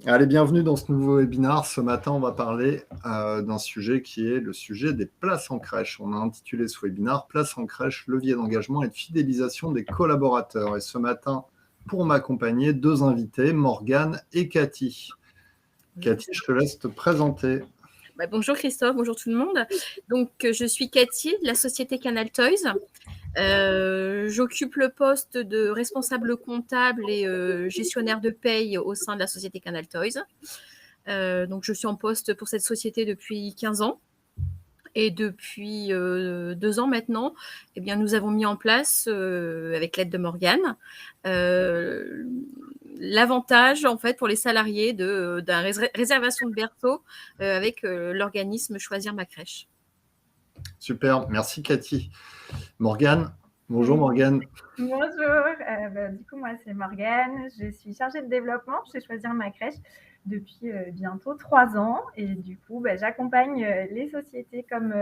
Allez, bienvenue dans ce nouveau webinaire. Ce matin, on va parler d'un sujet qui est le sujet des places en crèche. On a intitulé ce webinaire « Places en crèche, levier d'engagement et de fidélisation des collaborateurs ». Et ce matin, pour m'accompagner, deux invités, Morgane et Cathy. Cathy, je te laisse te présenter. Bonjour Christophe, bonjour tout le monde. Donc, je suis Cathy de la société Canal Toys. J'occupe le poste de responsable comptable et gestionnaire de paye au sein de la société Canal Toys. Donc, je suis en poste pour cette société depuis 15 ans. Et depuis 2 ans maintenant, eh bien, nous avons mis en place, avec l'aide de Morgane, l'avantage en fait pour les salariés d'un réservation de berceau avec l'organisme Choisir ma crèche. Super, merci Cathy. Morgane, bonjour Morgane. Bonjour, du coup moi c'est Morgane, je suis chargée de développement chez Choisir ma crèche depuis bientôt 3 ans et du coup j'accompagne les sociétés comme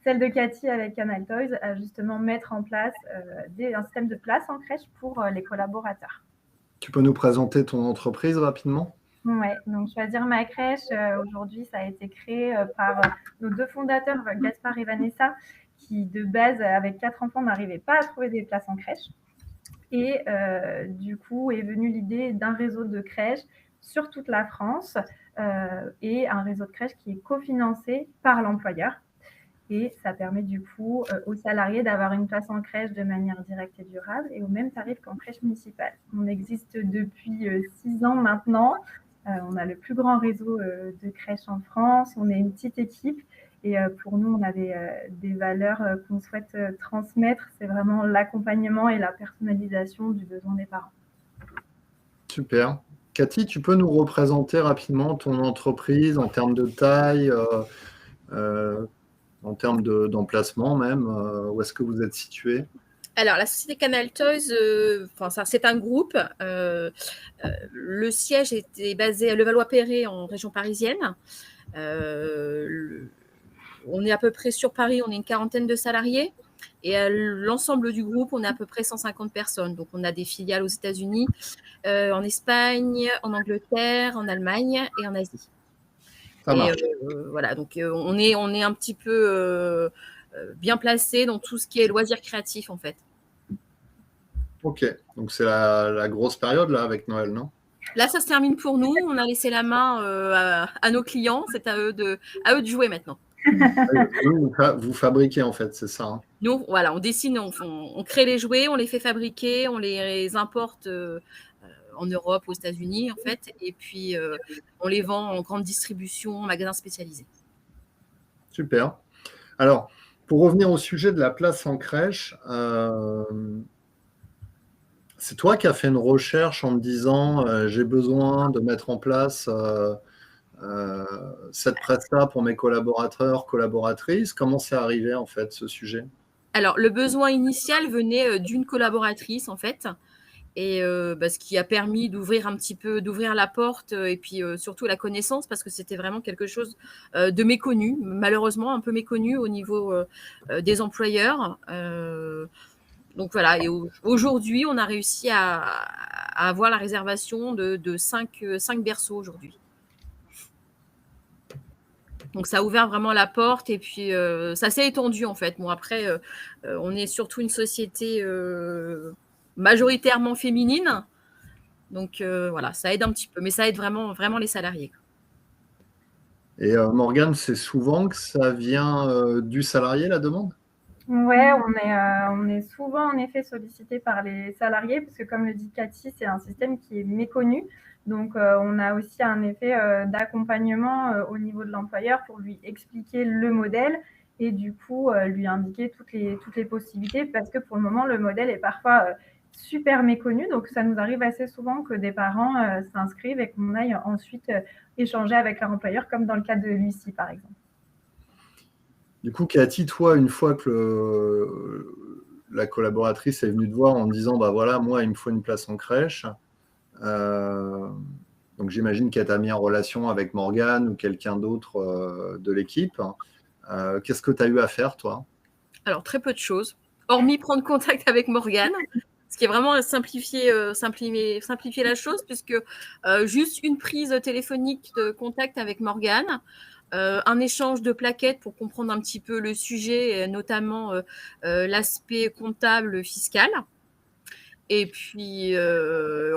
celle de Cathy avec Canal Toys à justement mettre en place un système de place en crèche pour les collaborateurs. Tu peux nous présenter ton entreprise rapidement ? Ouais, donc Choisir ma crèche, aujourd'hui ça a été créé par nos deux fondateurs, Gaspard et Vanessa, qui de base, avec 4 enfants, n'arrivaient pas à trouver des places en crèche. Et du coup est venue l'idée d'un réseau de crèches sur toute la France et un réseau de crèches qui est cofinancé par l'employeur. Et ça permet du coup aux salariés d'avoir une place en crèche de manière directe et durable et au même tarif qu'en crèche municipale. On existe depuis 6 ans maintenant. On a le plus grand réseau de crèches en France. On est une petite équipe. Et pour nous, on a des valeurs qu'on souhaite transmettre. C'est vraiment l'accompagnement et la personnalisation du besoin des parents. Super. Cathy, tu peux nous représenter rapidement ton entreprise en termes de taille, en termes d'emplacement même, où est-ce que vous êtes situé ? Alors, la société Canal Toys, c'est un groupe. Le siège était basé à Levallois-Perret, en région parisienne. On est à peu près sur Paris, on est une quarantaine de salariés. Et à l'ensemble du groupe, on est à peu près 150 personnes. Donc, on a des filiales aux États-Unis, en Espagne, en Angleterre, en Allemagne et en Asie. Voilà, donc on est un petit peu bien placé dans tout ce qui est loisirs créatifs, en fait. Ok, donc c'est la grosse période là avec Noël, non ? Là, ça se termine pour nous. On a laissé la main à nos clients. C'est à eux de jouer maintenant. Vous fabriquez en fait, c'est ça, hein ? Nous, voilà, on dessine, on crée les jouets, on les fait fabriquer, on les importe en Europe, aux États-Unis en fait, et puis on les vend en grande distribution, en magasins spécialisés. Super. Alors, pour revenir au sujet de la place en crèche, c'est toi qui as fait une recherche en me disant j'ai besoin de mettre en place cette presta pour mes collaborateurs, collaboratrices. Comment c'est arrivé en fait ce sujet ? Alors, le besoin initial venait d'une collaboratrice en fait, et ce qui a permis d'ouvrir la porte et puis surtout la connaissance, parce que c'était vraiment quelque chose de méconnu, malheureusement un peu méconnu au niveau des employeurs. Donc voilà, et aujourd'hui, on a réussi à avoir la réservation de 5 berceaux aujourd'hui. Donc ça a ouvert vraiment la porte et puis ça s'est étendu en fait. Bon, après, on est surtout une société majoritairement féminine. Donc voilà, ça aide un petit peu, mais ça aide vraiment, vraiment les salariés. Et Morgane, c'est souvent que ça vient du salarié, la demande ? Ouais, on est souvent en effet sollicité par les salariés parce que comme le dit Cathy, c'est un système qui est méconnu. Donc on a aussi un effet d'accompagnement au niveau de l'employeur pour lui expliquer le modèle et du coup lui indiquer toutes les possibilités parce que pour le moment le modèle est parfois super méconnu. Donc ça nous arrive assez souvent que des parents s'inscrivent et qu'on aille ensuite échanger avec leur employeur comme dans le cas de Lucie par exemple. Du coup, Cathy, toi, une fois que la collaboratrice est venue te voir en te disant voilà, moi, il me faut une place en crèche, donc j'imagine qu'elle t'a mis en relation avec Morgane ou quelqu'un d'autre de l'équipe. Qu'est-ce que tu as eu à faire, toi ? Alors, très peu de choses, hormis prendre contact avec Morgane, ce qui est vraiment simplifier la chose, puisque juste une prise téléphonique de contact avec Morgane, un échange de plaquettes pour comprendre un petit peu le sujet, notamment l'aspect comptable fiscal. Et puis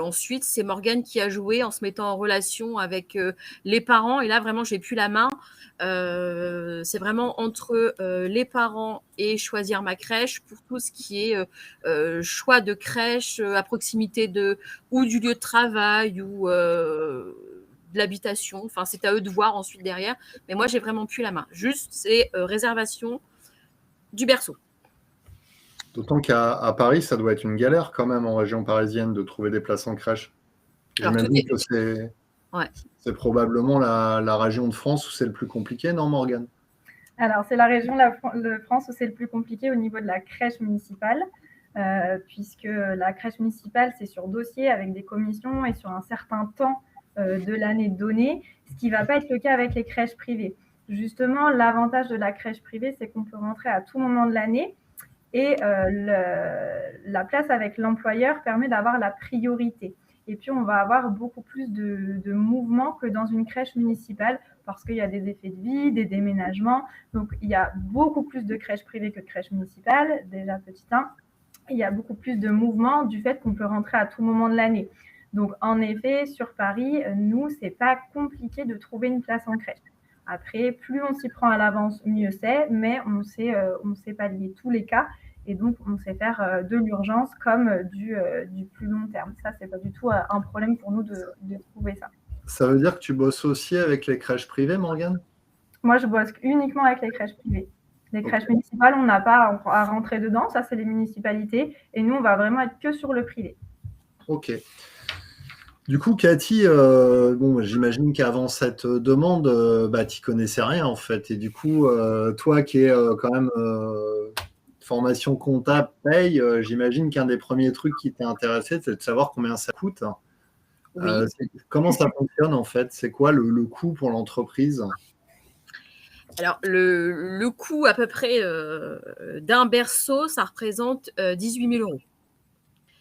ensuite, c'est Morgane qui a joué en se mettant en relation avec les parents. Et là, vraiment, j'ai plus la main. C'est vraiment entre les parents et Choisir ma crèche pour tout ce qui est choix de crèche à proximité ou du lieu de travail ou de l'habitation. Enfin, c'est à eux de voir ensuite derrière. Mais moi, j'ai vraiment plus la main. Juste, c'est réservation du berceau. D'autant qu'à Paris, ça doit être une galère quand même en région parisienne de trouver des places en crèche. J'imagine que c'est probablement la région de France où c'est le plus compliqué, non, Morgane? Alors, c'est la région de France où c'est le plus compliqué au niveau de la crèche municipale, puisque la crèche municipale, c'est sur dossier avec des commissions et sur un certain temps de l'année donnée, ce qui ne va pas être le cas avec les crèches privées. Justement, l'avantage de la crèche privée, c'est qu'on peut rentrer à tout moment de l'année. Et la place avec l'employeur permet d'avoir la priorité. Et puis, on va avoir beaucoup plus de mouvements que dans une crèche municipale parce qu'il y a des effets de vie, des déménagements. Donc, il y a beaucoup plus de crèches privées que de crèches municipales, déjà petit 1. Il y a beaucoup plus de mouvements du fait qu'on peut rentrer à tout moment de l'année. Donc, en effet, sur Paris, nous, c'est pas compliqué de trouver une place en crèche. Après, plus on s'y prend à l'avance, mieux c'est, mais on sait pallier tous les cas. Et donc, on sait faire de l'urgence comme du plus long terme. Ça, c'est pas du tout un problème pour nous de trouver ça. Ça veut dire que tu bosses aussi avec les crèches privées, Morgane? Moi, je bosse uniquement avec les crèches privées. Les crèches municipales, on n'a pas à rentrer dedans. Ça, c'est les municipalités. Et nous, on va vraiment être que sur le privé. Ok. Du coup, Cathy, j'imagine qu'avant cette demande, tu n'y connaissais rien en fait. Et du coup, toi qui es quand même formation comptable, paye, j'imagine qu'un des premiers trucs qui t'est intéressé, c'est de savoir combien ça coûte. Oui. Comment ça fonctionne en fait? C'est quoi le coût pour l'entreprise? Alors, le coût à peu près d'un berceau, ça représente 18 000 €.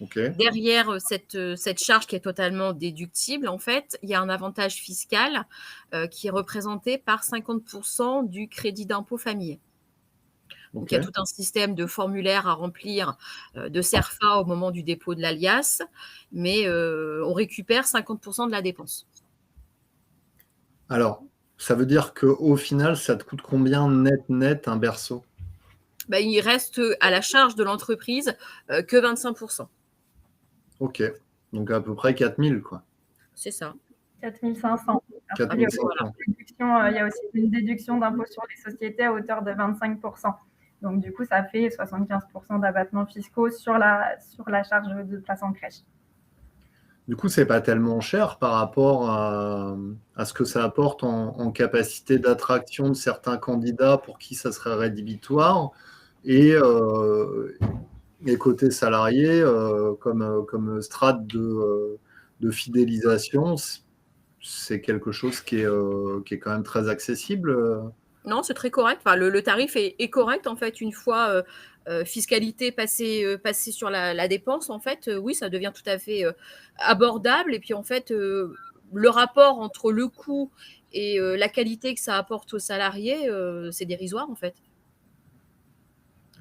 Okay. Derrière cette charge qui est totalement déductible, en fait, il y a un avantage fiscal qui est représenté par 50% du crédit d'impôt famille. Donc, il y a tout un système de formulaires à remplir, de CERFA au moment du dépôt de l'alias, mais on récupère 50% de la dépense. Alors, ça veut dire qu'au final, ça te coûte combien net un berceau? Il reste à la charge de l'entreprise que 25%. Ok, donc à peu près 4 000, quoi. C'est ça. 4 500. 4 Il 500. y a aussi une déduction d'impôt sur les sociétés à hauteur de 25%. Donc, du coup, ça fait 75% d'abattements fiscaux sur la charge de place en crèche. Du coup, c'est pas tellement cher par rapport à ce que ça apporte en capacité d'attraction de certains candidats pour qui ça serait rédhibitoire. Et côté salarié, comme strate de fidélisation, c'est quelque chose qui est quand même très accessible. Non, c'est très correct. Enfin, le tarif est correct, en fait, une fois fiscalité passée sur la dépense, en fait, oui, ça devient tout à fait abordable. Et puis, en fait, le rapport entre le coût et la qualité que ça apporte aux salariés, c'est dérisoire, en fait.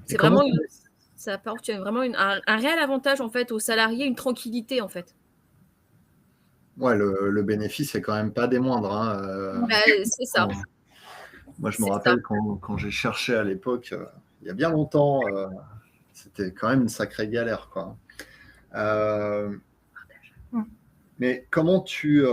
C'est vraiment ça apporte vraiment un réel avantage, en fait, aux salariés, une tranquillité, en fait. Ouais, le bénéfice est quand même pas des moindres. Hein. C'est ça. Moi, je me rappelle quand j'ai cherché à l'époque, il y a bien longtemps, c'était quand même une sacrée galère, quoi. Mais comment tu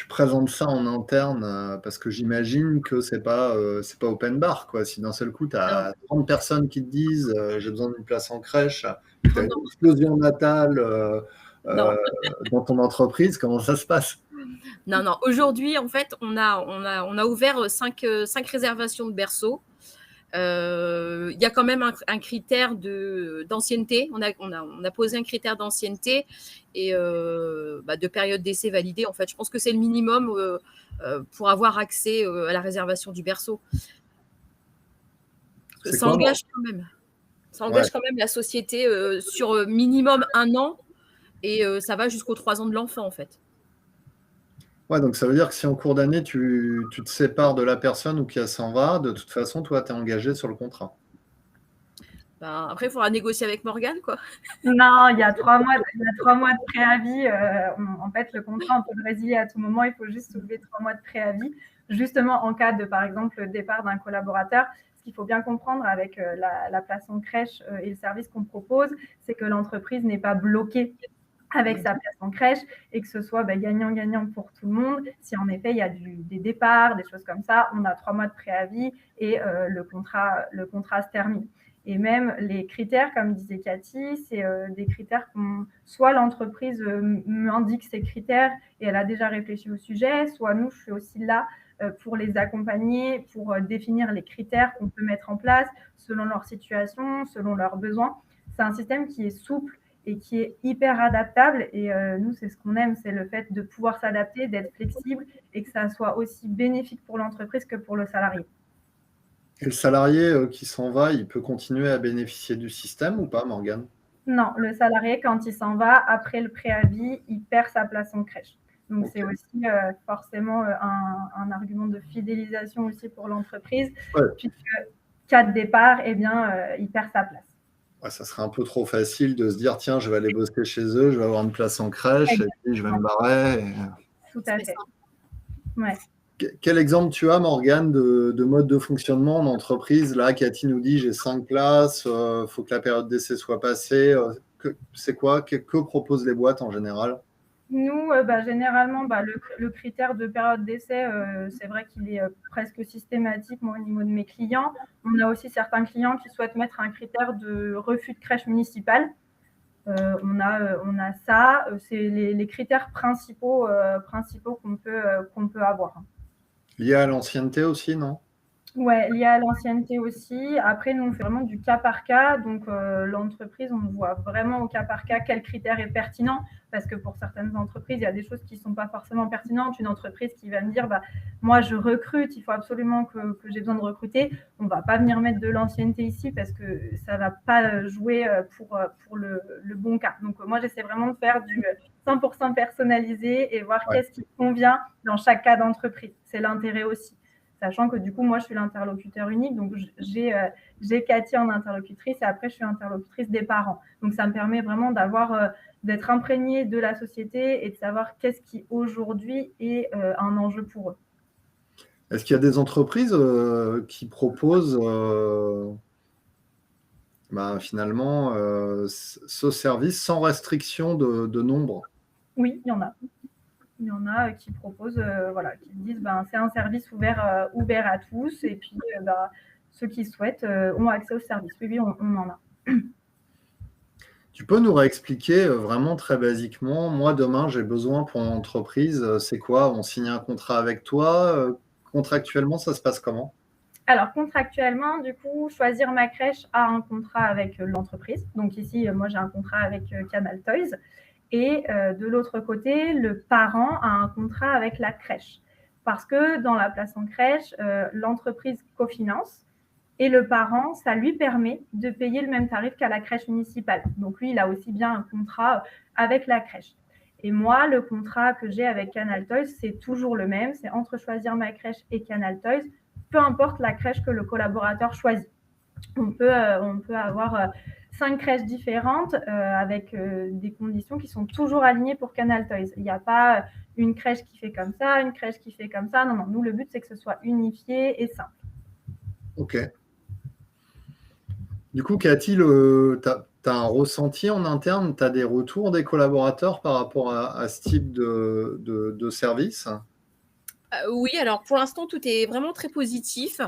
présentes ça en interne? Parce que j'imagine que c'est pas open bar, quoi. Si d'un seul coup, tu as 30 personnes qui te disent j'ai besoin d'une place en crèche, tu as une explosion natale dans ton entreprise, comment ça se passe? Non. Aujourd'hui, en fait, on a ouvert 5 réservations de berceaux. Il y a quand même un critère d'ancienneté. On a posé un critère d'ancienneté et de période d'essai validée. En fait, je pense que c'est le minimum pour avoir accès à la réservation du berceau. Ça engage quand même. Ça engage quand même la société sur minimum 1 an et ça va jusqu'aux 3 ans de l'enfant, en fait. Ouais, donc ça veut dire que si en cours d'année, tu te sépares de la personne ou qu'elle s'en va, de toute façon, toi, tu es engagé sur le contrat. Ben, après, il faudra négocier avec Morgane, quoi. Non, il y a 3 mois, de préavis. En fait, le contrat, on peut le résilier à tout moment. Il faut juste soulever 3 mois de préavis, justement en cas de, par exemple, le départ d'un collaborateur. Ce qu'il faut bien comprendre avec la place en crèche et le service qu'on propose, c'est que l'entreprise n'est pas bloquée avec sa place en crèche et que ce soit gagnant-gagnant pour tout le monde. Si en effet il y a des départs, des choses comme ça, on a 3 mois de préavis et le contrat se termine. Et même les critères, comme disait Cathy, c'est des critères soit l'entreprise m'indique ces critères et elle a déjà réfléchi au sujet, soit nous, je suis aussi là pour les accompagner, pour définir les critères qu'on peut mettre en place selon leur situation, selon leurs besoins. C'est un système qui est souple et qui est hyper adaptable. Et nous, c'est ce qu'on aime, c'est le fait de pouvoir s'adapter, d'être flexible et que ça soit aussi bénéfique pour l'entreprise que pour le salarié. Et le salarié qui s'en va, il peut continuer à bénéficier du système ou pas, Morgane? Non, le salarié, quand il s'en va, après le préavis, il perd sa place en crèche. Donc, c'est aussi forcément un argument de fidélisation aussi pour l'entreprise, puisque cas de départ, eh bien, il perd sa place. Ouais, ça serait un peu trop facile de se dire, tiens, je vais aller bosser chez eux, je vais avoir une place en crèche, et puis je vais me barrer. Tout à fait. Ouais. Quel exemple tu as, Morgane, de mode de fonctionnement en entreprise? Là, Cathy nous dit, j'ai 5 places, faut que la période d'essai soit passée. C'est quoi? Que proposent les boîtes en général? Nous, généralement, le critère de période d'essai, c'est vrai qu'il est presque systématique, moi, au niveau de mes clients. On a aussi certains clients qui souhaitent mettre un critère de refus de crèche municipale. On a ça. C'est les critères principaux qu'on peut avoir. Lié à l'ancienneté aussi, non? Ouais, lié à l'ancienneté aussi. Après, nous, on fait vraiment du cas par cas. Donc, l'entreprise, on voit vraiment au cas par cas quel critère est pertinent. Parce que pour certaines entreprises, il y a des choses qui ne sont pas forcément pertinentes. Une entreprise qui va me dire, moi, je recrute, il faut absolument que j'ai besoin de recruter. On ne va pas venir mettre de l'ancienneté ici parce que ça ne va pas jouer pour le bon cas. Donc, moi, j'essaie vraiment de faire du 100% personnalisé et voir qu'est-ce qui convient dans chaque cas d'entreprise. C'est l'intérêt aussi. Sachant que du coup, moi, je suis l'interlocuteur unique. Donc, j'ai Cathy en interlocutrice et après, je suis interlocutrice des parents. Donc, ça me permet vraiment d'être imprégnée de la société et de savoir qu'est-ce qui, aujourd'hui, est un enjeu pour eux. Est-ce qu'il y a des entreprises qui proposent finalement ce service sans restriction de nombre? Oui, il y en a. Il y en a qui proposent, qui disent c'est un service ouvert à tous et puis ceux qui souhaitent ont accès au service. Oui, on en a. Tu peux nous réexpliquer vraiment très basiquement, moi demain j'ai besoin pour mon entreprise, c'est quoi? On signe un contrat avec toi? Contractuellement, ça se passe comment? Alors, contractuellement, du coup, Choisir ma crèche a un contrat avec l'entreprise. Donc ici, moi j'ai un contrat avec Canal Toys. Et de l'autre côté, le parent a un contrat avec la crèche. Parce que dans la place en crèche, l'entreprise cofinance et le parent, ça lui permet de payer le même tarif qu'à la crèche municipale. Donc lui, il a aussi bien un contrat avec la crèche. Et moi, le contrat que j'ai avec Canal Toys, c'est toujours le même. C'est entre Choisir ma crèche et Canal Toys, peu importe la crèche que le collaborateur choisit. On peut avoir 5 crèches différentes avec des conditions qui sont toujours alignées pour Canal Toys. Il n'y a pas une crèche qui fait comme ça, une crèche qui fait comme ça. Non. Nous, le but, c'est que ce soit unifié et simple. Ok. Du coup, Cathy, tu as un ressenti en interne, tu as des retours des collaborateurs par rapport à ce type de service? Oui, alors pour l'instant, tout est vraiment très positif.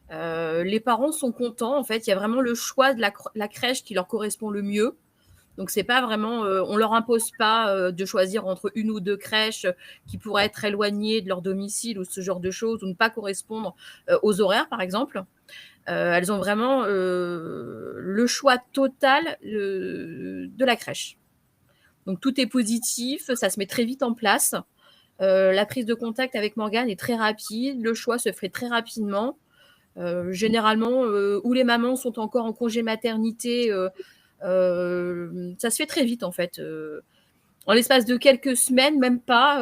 Les parents sont contents. En fait, il y a vraiment le choix de la crèche qui leur correspond le mieux. Donc, c'est pas vraiment, on leur impose pas de choisir entre une ou deux crèches qui pourraient être éloignées de leur domicile ou ce genre de choses ou ne pas correspondre aux horaires, par exemple. Elles ont vraiment le choix total de la crèche. Donc, tout est positif, ça se met très vite en place. La prise de contact avec Morgane est très rapide, le choix se fait très rapidement. Généralement, où les mamans sont encore en congé maternité, ça se fait très vite en fait. En l'espace de quelques semaines, même pas,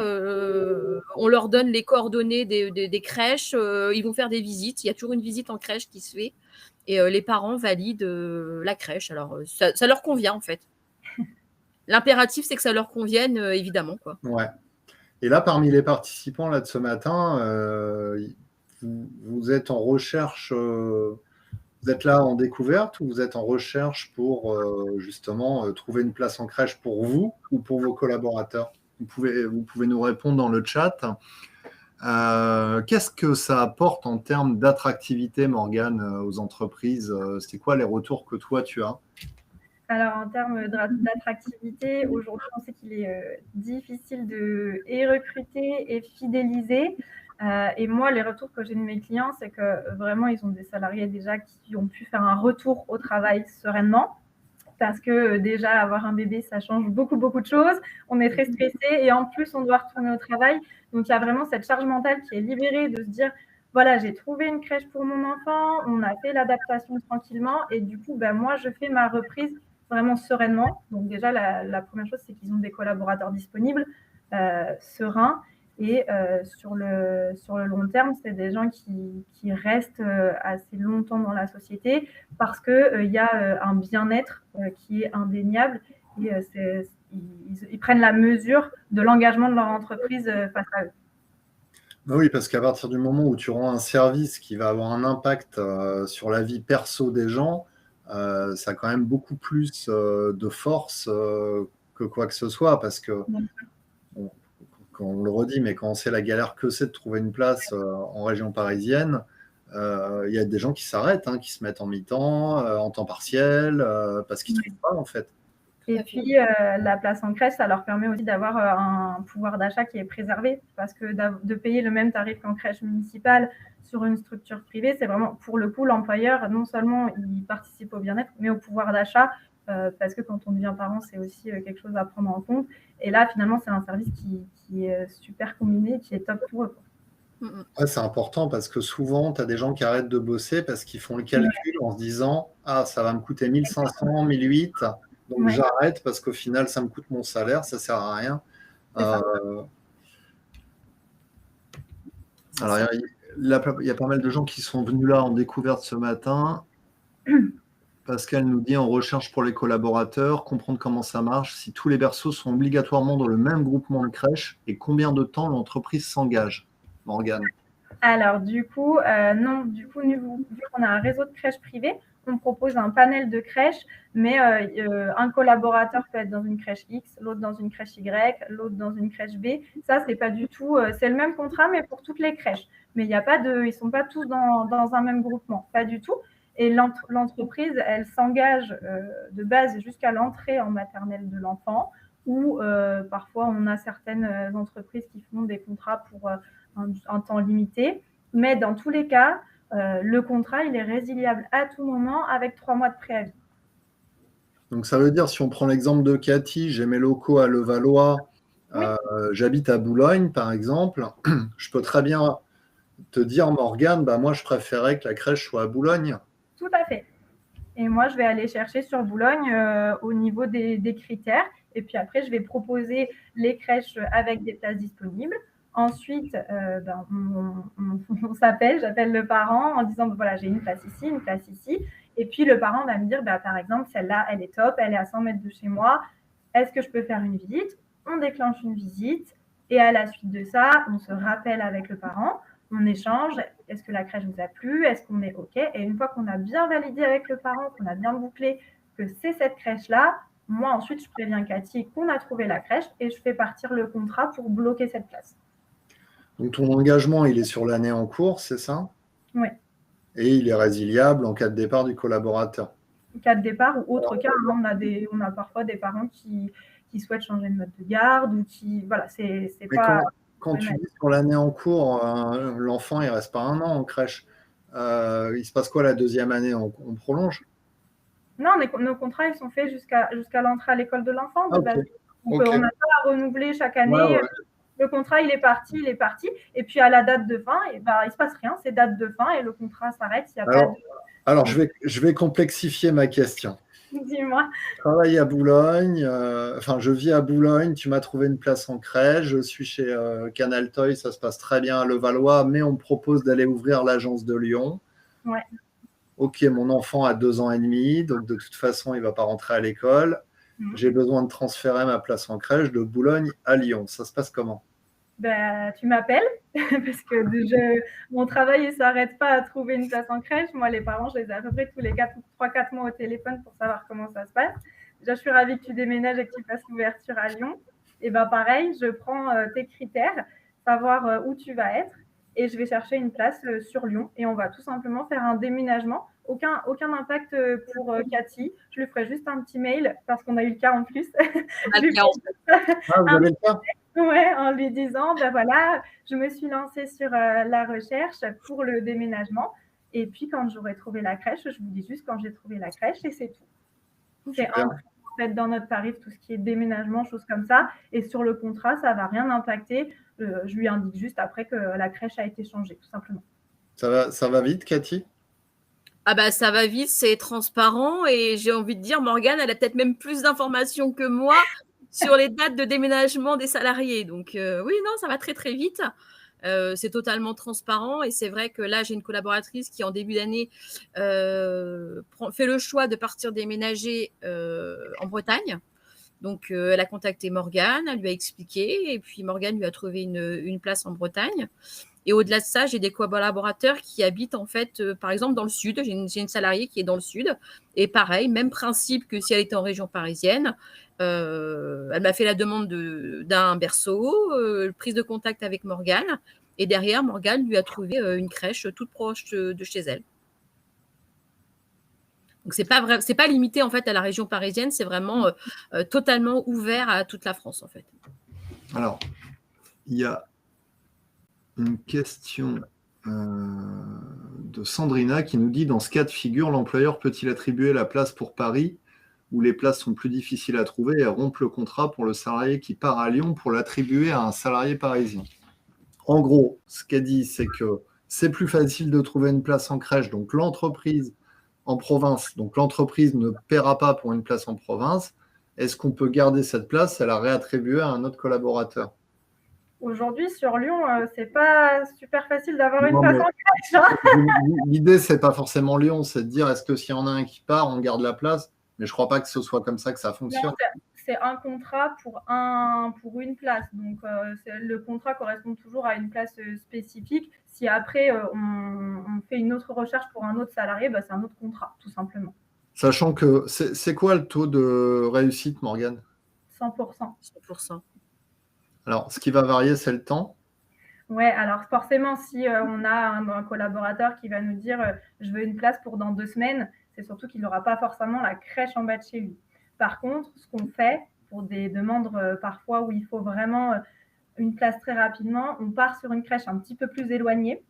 on leur donne les coordonnées des crèches, ils vont faire des visites. Il y a toujours une visite en crèche qui se fait et les parents valident la crèche. Alors, ça leur convient en fait. L'impératif, c'est que ça leur convienne, évidemment, quoi. Ouais. Et là, parmi les participants là, de ce matin, vous êtes en recherche, vous êtes là en découverte ou vous êtes en recherche pour justement trouver une place en crèche pour vous ou pour vos collaborateurs? Vous pouvez nous répondre dans le chat. Qu'est-ce que ça apporte en termes d'attractivité, Morgane, aux entreprises? C'est quoi les retours que toi, tu as? Alors, en termes d'attractivité, aujourd'hui, on sait qu'il est difficile de et recruter et fidéliser. Et moi, les retours que j'ai de mes clients, c'est que vraiment, ils ont des salariés déjà qui ont pu faire un retour au travail sereinement. Parce que déjà, avoir un bébé, ça change beaucoup, beaucoup de choses. On est très stressé et en plus, on doit retourner au travail. Donc, il y a vraiment cette charge mentale qui est libérée de se dire, voilà, j'ai trouvé une crèche pour mon enfant, on a fait l'adaptation tranquillement et du coup, ben, moi, je fais ma reprise vraiment sereinement. Donc déjà, la première chose, c'est qu'ils ont des collaborateurs disponibles, sereins. Et sur le long terme, c'est des gens qui restent assez longtemps dans la société parce qu'il y a un bien-être qui est indéniable et ils prennent la mesure de l'engagement de leur entreprise face à eux. Oui, parce qu'à partir du moment où tu rends un service qui va avoir un impact sur la vie perso des gens, ça a quand même beaucoup plus de force que quoi que ce soit, parce que quand on le redit, mais quand on sait la galère que c'est de trouver une place en région parisienne, il y a des gens qui s'arrêtent, qui se mettent en mi-temps, en temps partiel, parce qu'ils ne trouvent pas en fait. Et puis, la place en crèche, ça leur permet aussi d'avoir un pouvoir d'achat qui est préservé parce que de payer le même tarif qu'en crèche municipale sur une structure privée, c'est vraiment, pour le coup, l'employeur, non seulement il participe au bien-être, mais au pouvoir d'achat parce que quand on devient parent, c'est aussi quelque chose à prendre en compte. Et là, finalement, c'est un service qui est super combiné, qui est top pour eux. Ouais, c'est important parce que souvent, tu as des gens qui arrêtent de bosser parce qu'ils font le calcul en se disant « Ah, ça va me coûter 1500, 1800, donc j'arrête parce qu'au final, ça me coûte mon salaire, ça ne sert à rien. » Alors, il y a pas mal de gens qui sont venus là en découverte ce matin. Pascal nous dit en recherche pour les collaborateurs, comprendre comment ça marche, si tous les berceaux sont obligatoirement dans le même groupement de crèche et combien de temps l'entreprise s'engage. Morgane. Alors, du coup, non, du coup, vu qu'on a un réseau de crèches privées, on propose un panel de crèches, mais un collaborateur peut être dans une crèche X, l'autre dans une crèche Y, l'autre dans une crèche B. Ça, c'est pas du tout, c'est le même contrat, mais pour toutes les crèches. Mais il y a pas ils sont pas tous dans un même groupement, pas du tout. Et l'entreprise, elle s'engage de base jusqu'à l'entrée en maternelle de l'enfant, ou parfois on a certaines entreprises qui font des contrats pour un temps limité. Mais dans tous les cas, le contrat, il est résiliable à tout moment avec 3 mois de préavis. Donc ça veut dire, si on prend l'exemple de Cathy, j'ai mes locaux à Levallois, j'habite à Boulogne par exemple, je peux très bien te dire, Morgane, moi je préférais que la crèche soit à Boulogne. Tout à fait. Et moi, je vais aller chercher sur Boulogne au niveau des critères. Et puis après, je vais proposer les crèches avec des places disponibles. Ensuite, on s'appelle, j'appelle le parent en disant, voilà, j'ai une place ici, une place ici. Et puis, le parent va me dire, par exemple, celle-là, elle est top, elle est à 100 mètres de chez moi. Est-ce que je peux faire une visite? On déclenche une visite. Et à la suite de ça, on se rappelle avec le parent. On échange, est-ce que la crèche vous a plu, est-ce qu'on est OK? Et une fois qu'on a bien validé avec le parent, qu'on a bien bouclé que c'est cette crèche-là, moi ensuite je préviens Cathy qu'on a trouvé la crèche et je fais partir le contrat pour bloquer cette place. Donc ton engagement, il est sur l'année en cours, c'est ça? Oui. Et il est résiliable en cas de départ du collaborateur? En cas de départ ou autre cas, on a parfois des parents qui souhaitent changer de mode de garde ou qui, voilà, c'est pas... Quand tu dis sur l'année en cours, l'enfant, il ne reste pas 1 an en crèche. Il se passe quoi la deuxième année? On prolonge? Non, nos contrats, ils sont faits jusqu'à l'entrée à l'école de l'enfant. Okay. On n'a pas à renouveler chaque année. Le contrat, il est parti. Et puis, à la date de fin, il ne se passe rien. C'est date de fin et le contrat s'arrête. Il n'y a pas de... Alors je vais complexifier ma question. Dis-moi. Je travaille à Boulogne, je vis à Boulogne, tu m'as trouvé une place en crèche, je suis chez Canal Toy, ça se passe très bien à Levallois, mais on me propose d'aller ouvrir l'agence de Lyon. Ouais. Ok, mon enfant a 2 ans et demi, donc de toute façon, il ne va pas rentrer à l'école. J'ai besoin de transférer ma place en crèche de Boulogne à Lyon. Ça se passe comment? Tu m'appelles parce que mon travail ne s'arrête pas à trouver une place en crèche. Moi, les parents, je les ai à peu près tous les 3-4 mois au téléphone pour savoir comment ça se passe. Déjà, je suis ravie que tu déménages et que tu fasses l'ouverture à Lyon. Et pareil, je prends tes critères, savoir où tu vas être, et je vais chercher une place sur Lyon. Et on va tout simplement faire un déménagement. Aucun impact pour Cathy. Je lui ferai juste un petit mail parce qu'on a eu le cas en plus. On a le cas en fait. Vous avez le cas? Ouais, en lui disant, voilà, je me suis lancée sur la recherche pour le déménagement. Et puis, quand j'aurai trouvé la crèche, je vous dis juste quand j'ai trouvé la crèche et c'est tout. C'est inclus en fait dans notre tarif, tout ce qui est déménagement, choses comme ça. Et sur le contrat, ça ne va rien impacter. Je lui indique juste après que la crèche a été changée, tout simplement. Ça va vite, Cathy? Ah ça va vite, c'est transparent et j'ai envie de dire, Morgane, elle a peut-être même plus d'informations que moi sur les dates de déménagement des salariés. Donc oui, non, ça va très très vite. C'est totalement transparent et c'est vrai que là, j'ai une collaboratrice qui, en début d'année, fait le choix de partir déménager en Bretagne. Donc, elle a contacté Morgane, elle lui a expliqué et puis Morgane lui a trouvé une place en Bretagne. Et au-delà de ça, j'ai des collaborateurs qui habitent en fait, par exemple, dans le sud. J'ai une salariée qui est dans le sud. Et pareil, même principe que si elle était en région parisienne. Elle m'a fait la demande d'un berceau, prise de contact avec Morgane. Et derrière, Morgane lui a trouvé une crèche toute proche de chez elle. Donc, c'est pas limité en fait à la région parisienne. C'est vraiment totalement ouvert à toute la France en fait. Alors, il y a une question de Sandrina qui nous dit, dans ce cas de figure, l'employeur peut-il attribuer la place pour Paris où les places sont plus difficiles à trouver et rompre le contrat pour le salarié qui part à Lyon pour l'attribuer à un salarié parisien? En gros, ce qu'elle dit, c'est que c'est plus facile de trouver une place en crèche, donc l'entreprise en province, donc l'entreprise ne paiera pas pour une place en province. Est-ce qu'on peut garder cette place et la réattribuer à un autre collaborateur? Aujourd'hui, sur Lyon, c'est pas super facile d'avoir une place en crèche. L'idée, c'est pas forcément Lyon, c'est de dire, est-ce que s'il y en a un qui part, on garde la place? Mais je crois pas que ce soit comme ça que ça fonctionne. Non, c'est un contrat pour une place. Donc, le contrat correspond toujours à une place spécifique. Si après, on fait une autre recherche pour un autre salarié, c'est un autre contrat, tout simplement. Sachant que c'est quoi le taux de réussite, Morgane? 100%. 100%. Alors, ce qui va varier, c'est le temps. Ouais, alors forcément, si on a un collaborateur qui va nous dire je veux une place pour dans 2 semaines, c'est surtout qu'il n'aura pas forcément la crèche en bas de chez lui. Par contre, ce qu'on fait pour des demandes parfois où il faut vraiment une place très rapidement, on part sur une crèche un petit peu plus éloignée.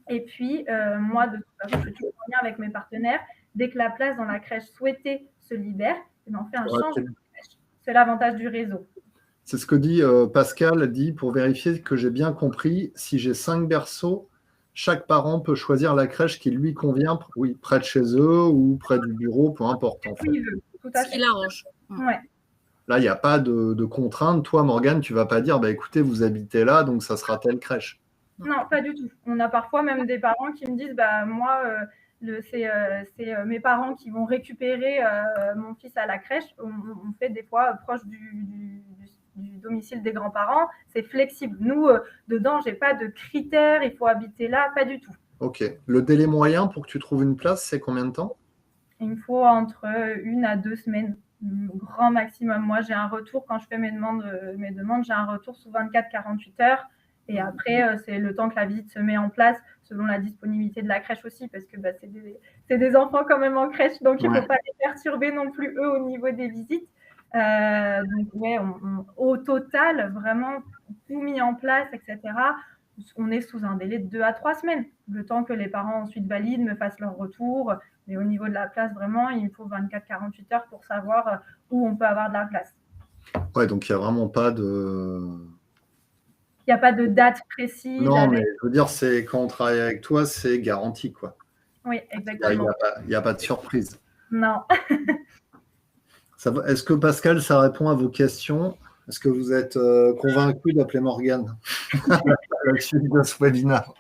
Et puis, moi, de toute façon, je suis toujours en lien avec mes partenaires. Dès que la place dans la crèche souhaitée se libère, on fait un changement de crèche. C'est l'avantage du réseau. C'est ce que dit Pascal, dit, pour vérifier que j'ai bien compris, si j'ai 5 berceaux, chaque parent peut choisir la crèche qui lui convient, oui, près de chez eux ou près du bureau, peu importe. En fait. Oui, tout à fait. Ce qui l'arrange. Ouais. Là, il n'y a pas de contrainte. Toi, Morgane, tu ne vas pas dire, écoutez, vous habitez là, donc ça sera telle crèche. Non, pas du tout. On a parfois même des parents qui me disent, moi, c'est mes parents qui vont récupérer mon fils à la crèche. On fait des fois proche du domicile des grands-parents. C'est flexible. Nous, dedans, je n'ai pas de critères, il faut habiter là, pas du tout. Ok. Le délai moyen pour que tu trouves une place, c'est combien de temps? Il me faut entre 1 à 2 semaines, grand maximum. Moi, j'ai un retour quand je fais mes demandes, j'ai un retour sous 24-48 heures. Et après, c'est le temps que la visite se met en place, selon la disponibilité de la crèche aussi, parce que c'est des enfants quand même en crèche, donc il ne faut pas les perturber non plus, eux, au niveau des visites. Donc, ouais, au total, vraiment, tout mis en place, etc., on est sous un délai de 2 à 3 semaines, le temps que les parents ensuite valident, me fassent leur retour. Mais au niveau de la place, vraiment, il me faut 24-48 heures pour savoir où on peut avoir de la place. Ouais, donc il n'y a vraiment pas de n'y a pas de date précise. Non, mais je veux dire, c'est quand on travaille avec toi, c'est garanti, quoi. Oui, exactement. Il n'y a pas de surprise. Non. Est-ce que Pascal, ça répond à vos questions? Est-ce que vous êtes convaincu d'appeler Morgane à la suite de ce webinaire?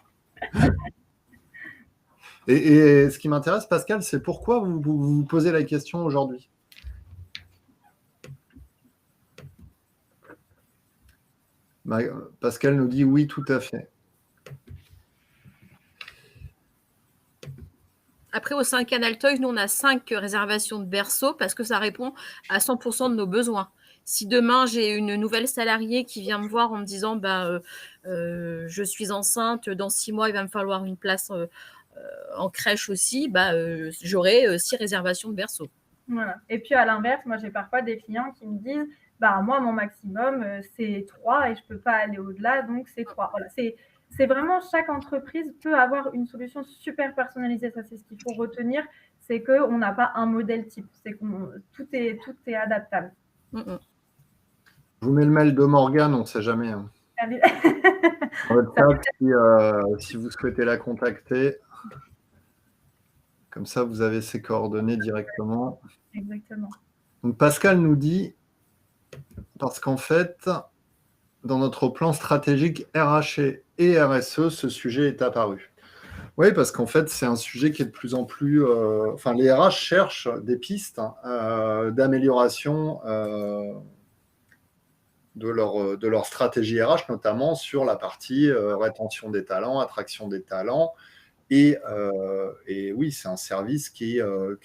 Et ce qui m'intéresse, Pascal, c'est pourquoi vous posez la question aujourd'hui? Pascal nous dit oui, tout à fait. Après, au sein Canal Toys, nous, on a 5 réservations de berceau parce que ça répond à 100% de nos besoins. Si demain, j'ai une nouvelle salariée qui vient me voir en me disant je suis enceinte, dans 6 mois, il va me falloir une place en crèche aussi, j'aurai 6 réservations de berceau. Voilà. Et puis, à l'inverse, moi, j'ai parfois des clients qui me disent moi, mon maximum, c'est 3 et je ne peux pas aller au-delà, donc c'est 3. Voilà. C'est vraiment, chaque entreprise peut avoir une solution super personnalisée. Ça, c'est ce qu'il faut retenir, c'est qu'on n'a pas un modèle type. C'est que tout est adaptable. Je vous mets le mail de Morgane, on ne sait jamais. Hein. Si vous souhaitez la contacter, comme ça, vous avez ses coordonnées directement. Exactement. Donc, Pascal nous dit, parce qu'en fait, dans notre plan stratégique RH et RSE, ce sujet est apparu. Oui, parce qu'en fait, c'est un sujet qui est de plus en plus... les RH cherchent des pistes d'amélioration de leur stratégie RH, notamment sur la partie rétention des talents, attraction des talents. Et oui, c'est un service qui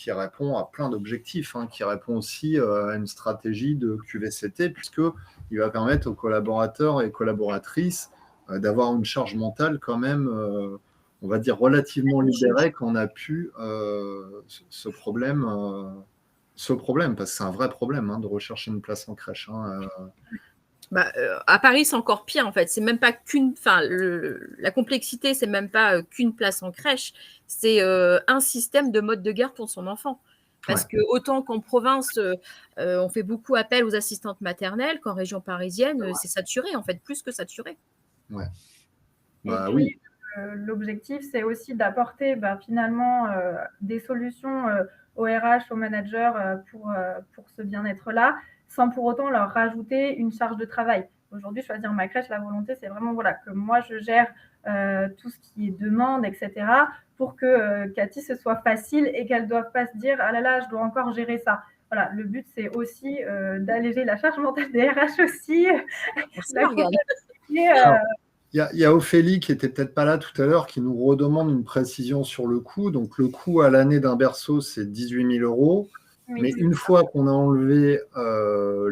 répond à plein d'objectifs, qui répond aussi à une stratégie de QVCT, puisqu'il va permettre aux collaborateurs et collaboratrices d'avoir une charge mentale quand même, on va dire, relativement libérée quand on a pu ce problème, parce que c'est un vrai problème de rechercher une place en crèche. À Paris, c'est encore pire en fait. C'est même pas la complexité, c'est même pas qu'une place en crèche, c'est un système de mode de garde pour son enfant. Parce que autant qu'en province, on fait beaucoup appel aux assistantes maternelles, qu'en région parisienne, c'est saturé en fait, plus que saturé. Ouais. Oui. L'objectif, c'est aussi d'apporter finalement des solutions aux RH, aux managers pour ce bien-être-là, sans pour autant leur rajouter une charge de travail. Aujourd'hui, choisir ma crèche, la volonté, c'est vraiment que moi, je gère tout ce qui est demande, etc., pour que Cathy, ce soit facile et qu'elle ne doive pas se dire « Ah là là, je dois encore gérer ça ». Voilà, le but, c'est aussi d'alléger la charge mentale des RH aussi. Il y a Ophélie qui n'était peut-être pas là tout à l'heure, qui nous redemande une précision sur le coût. Donc, le coût à l'année d'un berceau, c'est 18 000 €. Oui, mais une fois qu'on a enlevé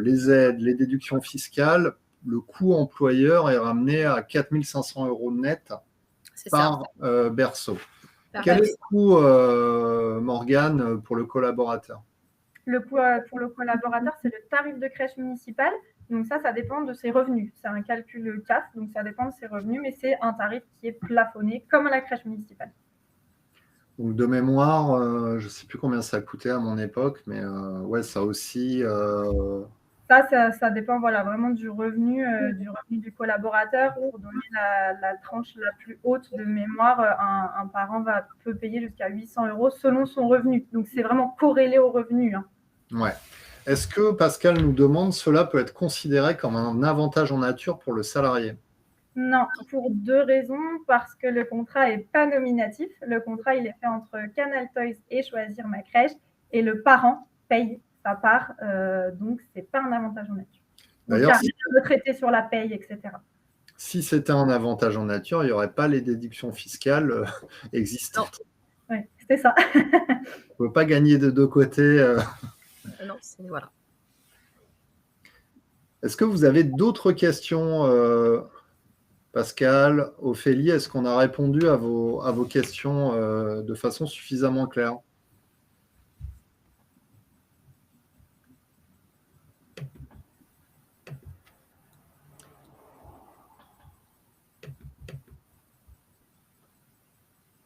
les aides, les déductions fiscales, le coût employeur est ramené à 4 500 € net par berceau. Quel est le coût, Morgane, pour le collaborateur? Le coût pour le collaborateur, c'est le tarif de crèche municipale. Donc ça dépend de ses revenus. C'est un calcul CAF, donc ça dépend de ses revenus, mais c'est un tarif qui est plafonné comme à la crèche municipale. Donc de mémoire, je ne sais plus combien ça coûtait à mon époque, mais ouais, ça aussi. Ça dépend vraiment du revenu du collaborateur. Pour donner la tranche la plus haute de mémoire, un parent peut payer jusqu'à 800 € selon son revenu. Donc c'est vraiment corrélé au revenu. Ouais. Est-ce que Pascal nous demande cela peut être considéré comme un avantage en nature pour le salarié? Non, pour 2 raisons. Parce que le contrat n'est pas nominatif. Le contrat, il est fait entre Canal Toys et Choisir ma crèche. Et le parent paye sa part. Donc, ce n'est pas un avantage en nature. D'ailleurs, il y a le traité sur la paye, etc. Si c'était un avantage en nature, il n'y aurait pas les déductions fiscales existantes. Oui, c'est ça. On ne peut pas gagner de deux côtés. Non, voilà. Est-ce que vous avez d'autres questions, Pascal, Ophélie? Est-ce qu'on a répondu à vos questions de façon suffisamment claire?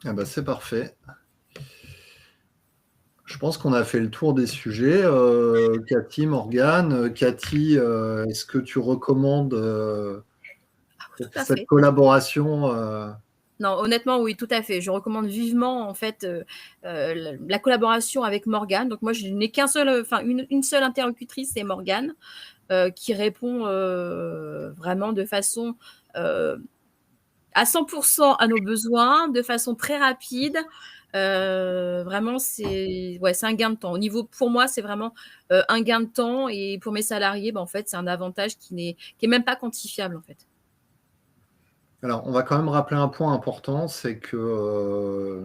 Ah bah, c'est parfait. Je pense qu'on a fait le tour des sujets. Cathy, Morgane. Cathy, est-ce que tu recommandes tout à Cette fait. collaboration. Non, honnêtement, oui, tout à fait. Je recommande vivement en fait la collaboration avec Morgane. Donc moi, je n'ai qu'un seul, enfin une seule interlocutrice, c'est Morgane, qui répond vraiment de façon à 100% à nos besoins, de façon très rapide. Vraiment, c'est un gain de temps. Au niveau, pour moi, c'est vraiment un gain de temps, et pour mes salariés, en fait, c'est un avantage qui est même pas quantifiable en fait. Alors, on va quand même rappeler un point important, c'est que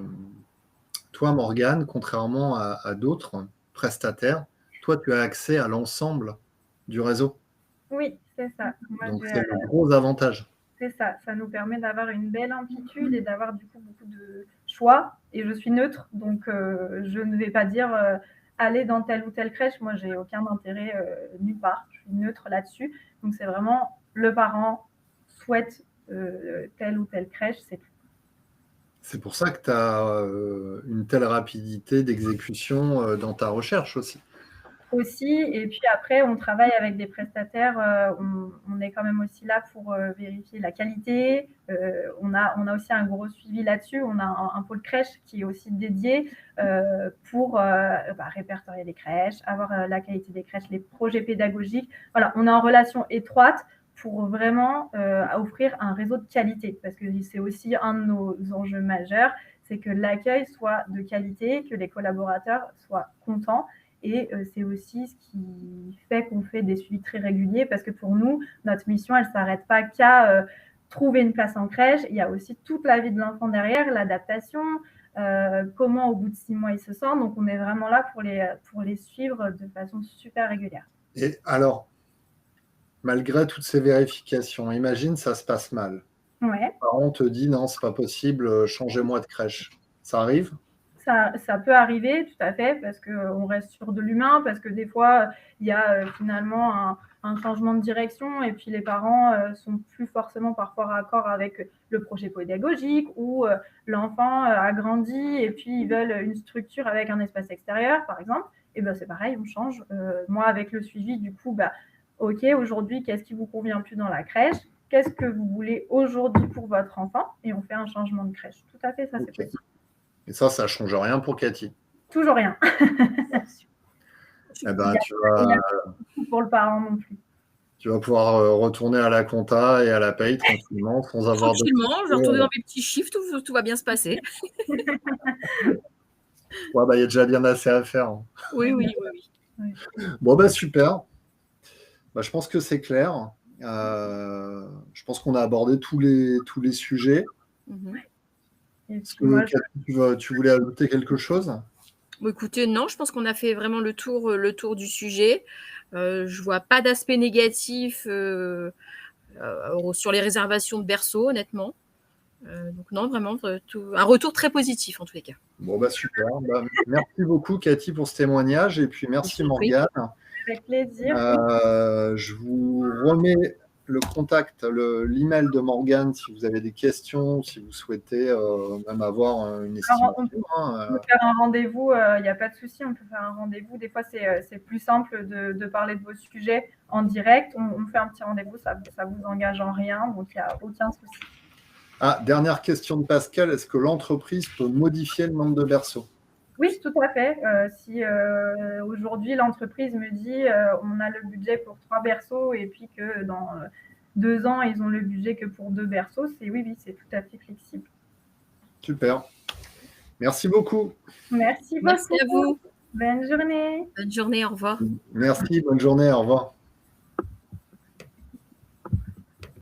toi, Morgane, contrairement à d'autres prestataires, toi, tu as accès à l'ensemble du réseau. Oui, c'est ça. Moi, Donc, c'est le gros avantage. c'est ça. Ça nous permet d'avoir une belle amplitude et d'avoir du coup beaucoup de choix. Et je suis neutre, donc je ne vais pas dire aller dans telle ou telle crèche. Moi, j'ai aucun intérêt nulle part. Je suis neutre là-dessus. Donc, c'est vraiment le parent souhaite telle ou telle crèche, c'est tout. C'est pour ça que tu as une telle rapidité d'exécution dans ta recherche aussi. Aussi, et puis après, on travaille avec des prestataires, on est quand même aussi là pour vérifier la qualité. On a aussi un gros suivi là-dessus. On a un pôle crèche qui est aussi dédié pour répertorier les crèches, avoir la qualité des crèches, les projets pédagogiques. Voilà, on est en relation étroite pour vraiment offrir un réseau de qualité, parce que c'est aussi un de nos enjeux majeurs, c'est que l'accueil soit de qualité, que les collaborateurs soient contents. Et c'est aussi ce qui fait qu'on fait des suivis très réguliers, parce que pour nous, notre mission, elle ne s'arrête pas qu'à trouver une place en crèche. Il y a aussi toute la vie de l'enfant derrière, l'adaptation, comment au bout de 6 mois il se sent. Donc, on est vraiment là pour les suivre de façon super régulière. Et alors, malgré toutes ces vérifications, imagine ça se passe mal. Ouais. Le parent te dit non, c'est pas possible, changez-moi de crèche. Ça arrive? Ça peut arriver, tout à fait, parce qu'on reste sur de l'humain, parce que des fois, il y a finalement un changement de direction, et puis les parents sont plus forcément parfois raccord avec le projet pédagogique, ou l'enfant a grandi et puis ils veulent une structure avec un espace extérieur, par exemple. Et ben c'est pareil, on change. Moi, avec le suivi, du coup, ok, aujourd'hui, qu'est-ce qui vous convient plus dans la crèche? Qu'est-ce que vous voulez aujourd'hui pour votre enfant? Et on fait un changement de crèche. Tout à fait, ça c'est possible. Et ça ne change rien pour Cathy. Toujours rien. Eh ben, pour le parent non plus. Tu vas pouvoir retourner à la compta et à la paye tranquillement, sans avoir de... Tranquillement, je vais retourner dans mes petits chiffres, tout va bien se passer. Ouais, il y a déjà bien assez à faire. Hein. Oui. Bon, super. Je pense que c'est clair. Je pense qu'on a abordé tous les sujets. Est-ce que Cathy, tu voulais ajouter quelque chose? Écoutez, non, je pense qu'on a fait vraiment le tour du sujet. Je vois pas d'aspect négatif sur les réservations de berceau, honnêtement. Donc non, vraiment, un retour très positif en tous les cas. Bon, super. Merci beaucoup, Cathy, pour ce témoignage. Et puis, merci, Morgane. Avec plaisir. Je vous remets le contact, l'email de Morgane si vous avez des questions, si vous souhaitez même avoir une estimation. On peut faire un rendez-vous, il n'y a pas de souci, on peut faire un rendez-vous. Des fois, c'est plus simple de parler de vos sujets en direct. On fait un petit rendez-vous, ça vous engage en rien, donc il n'y a aucun souci. Dernière question de Pascal, est-ce que l'entreprise peut modifier le nombre de berceaux? Oui, tout à fait. Si aujourd'hui l'entreprise me dit on a le budget pour 3 berceaux et puis que dans 2 ans ils ont le budget que pour 2 berceaux, oui, c'est tout à fait flexible. Super. Merci beaucoup. Merci beaucoup. Merci à vous. Bonne journée. Bonne journée, au revoir. Merci, bonne journée, au revoir.